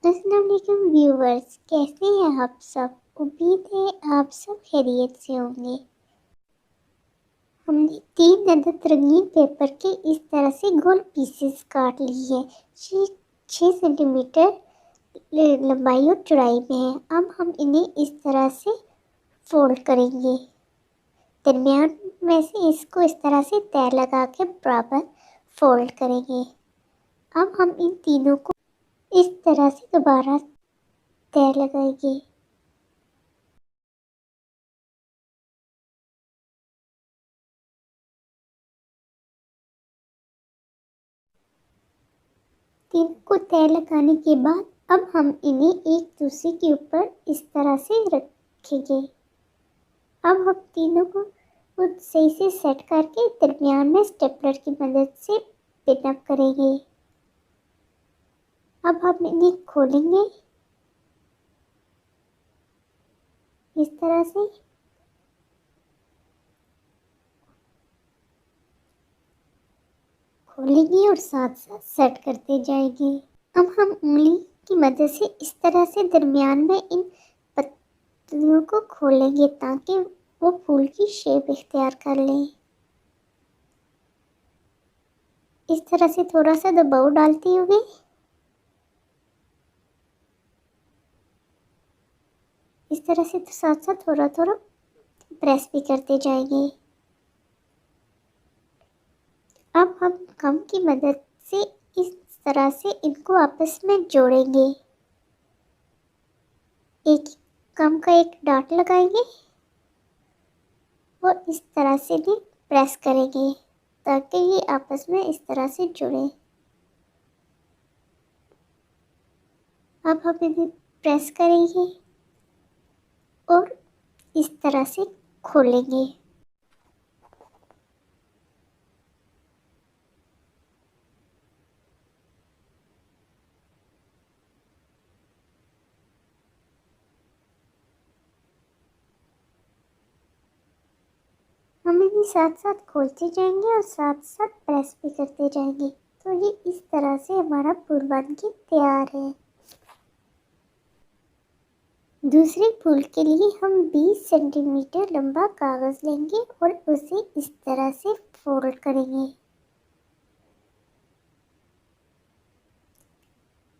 अस्सलाम वालेकुम व्यूवर्स, कैसे हैं आप सब। उम्मीद है आप सब खैरियत से होंगे। हमने 3 अदद रंगीन पेपर के इस तरह से गोल पीसेस काट लिए हैं। 6 सेंटीमीटर लंबाई और चौड़ाई में है। अब हम इन्हें इस तरह से फोल्ड करेंगे। दरमियान में से इसको इस तरह से तय लगा के बराबर फोल्ड करेंगे। अब हम इन तीनों को इस तरह से दोबारा तय लगाएंगे। तीन को तय लगाने के बाद अब हम इन्हें एक दूसरे के ऊपर इस तरह से रखेंगे। अब हम तीनों को खुद सही से सेट करके दरमियान में स्टेपलर की मदद से पिन अप करेंगे। अब हम इन्हें खोलेंगे इस तरह से। खोलेंगे और साथ साथ सेट करते जाएंगे। अब हम उंगली की मदद से इस तरह से दरमियान में इन पत्तियों को खोलेंगे ताकि वो फूल की शेप इख्तियार कर लें। इस तरह से थोड़ा सा दबाव डालते हुए इस तरह से साथ साथ थोड़ा थोड़ा प्रेस भी करते जाएंगे। अब हम गम की मदद से इस तरह से इनको आपस में जोड़ेंगे। एक गम का एक डॉट लगाएंगे और इस तरह से भी प्रेस करेंगे ताकि ये आपस में इस तरह से जुड़े। अब हम इन्हें प्रेस करेंगे और इस तरह से खोलेंगे। हम इन्हें साथ साथ खोलते जाएंगे और साथ साथ प्रेस भी करते जाएंगे। तो ये इस तरह से हमारा फूल बन के तैयार है। दूसरे फूल के लिए हम 20 सेंटीमीटर लंबा कागज़ लेंगे और उसे इस तरह से फोल्ड करेंगे।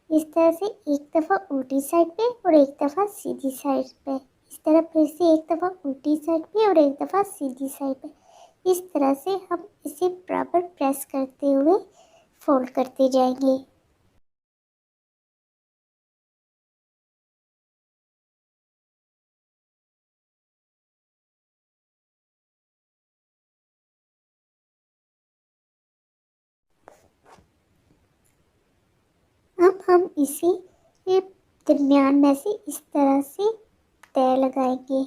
इस तरह से एक दफ़ा उल्टी साइड पे और एक दफ़ा सीधी साइड पे। इस तरह फिर से एक दफ़ा उल्टी साइड पे और एक दफ़ा सीधी साइड पे। इस तरह से हम इसे बराबर प्रेस करते हुए फोल्ड करते जाएंगे। अब हम इसे दरमियान में से इस तरह से तय लगाएंगे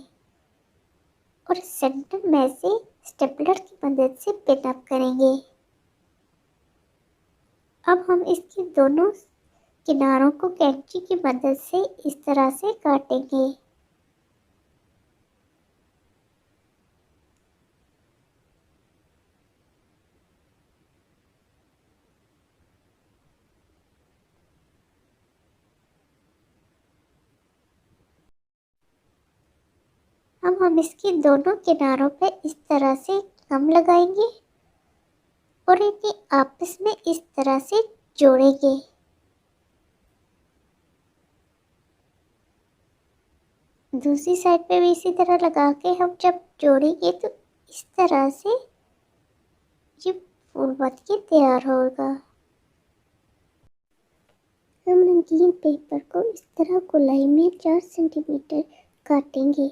और सेंटर में से स्टेपलर की मदद से पिन अप करेंगे। अब हम इसके दोनों किनारों को कैंची की मदद से इस तरह से काटेंगे। अब हम इसके दोनों किनारों पे इस तरह से गम लगाएंगे और इन्हें आपस में इस तरह से जोड़ेंगे। दूसरी साइड पे भी इसी तरह लगा के हम जब जोड़ेंगे तो इस तरह से ये फूल बन के तैयार होगा। हम रंगीन पेपर को इस तरह गोलाई में 4 सेंटीमीटर काटेंगे।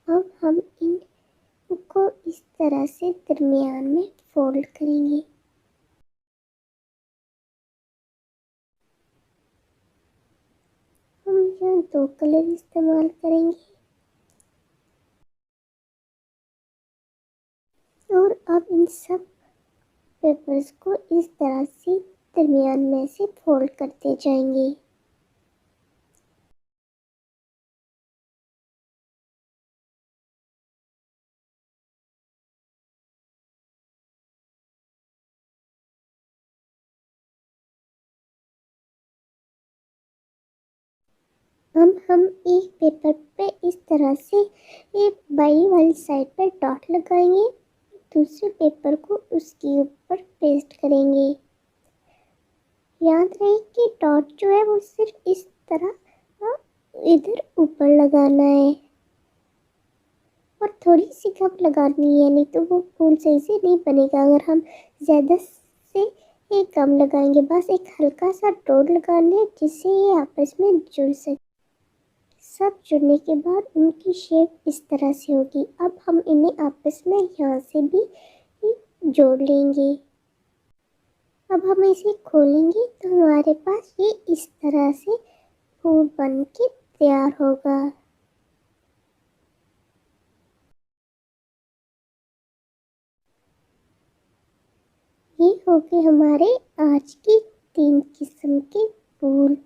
अब हम इनको इस तरह से दरमियान में फोल्ड करेंगे। हम यहाँ 2 कलर इस्तेमाल करेंगे और अब इन सब पेपर्स को इस तरह से दरमियान में से फोल्ड करते जाएंगे। हम एक पेपर पे इस तरह से एक बाई वाली साइड पर डॉट लगाएंगे, दूसरे पेपर को उसके ऊपर पेस्ट करेंगे। याद रहे कि डॉट जो है वो सिर्फ इस तरह इधर ऊपर लगाना है और थोड़ी सी कम लगानी है, नहीं तो वो फूल सही से नहीं बनेगा। अगर हम ज़्यादा से ये कम लगाएंगे, बस एक हल्का सा डॉट लगाना है जिससे ये आपस में जुड़ सके। सब जुड़ने के बाद उनकी शेप इस तरह से होगी। अब हम इन्हें आपस में यहाँ से भी जोड़ लेंगे। अब हम इसे खोलेंगे तो हमारे पास ये इस तरह से फूल बन के तैयार होगा। ये हो गए हमारे आज की 3 किस्म के फूल।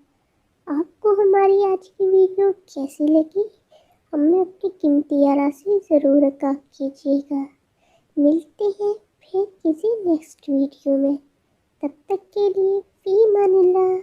आपको हमारी आज की वीडियो कैसी लगी? हमें अपनी कीमती राय से ज़रूर आगाह कीजिएगा। मिलते हैं फिर किसी नेक्स्ट वीडियो में। तब तक के लिए फी अमानिल्लाह।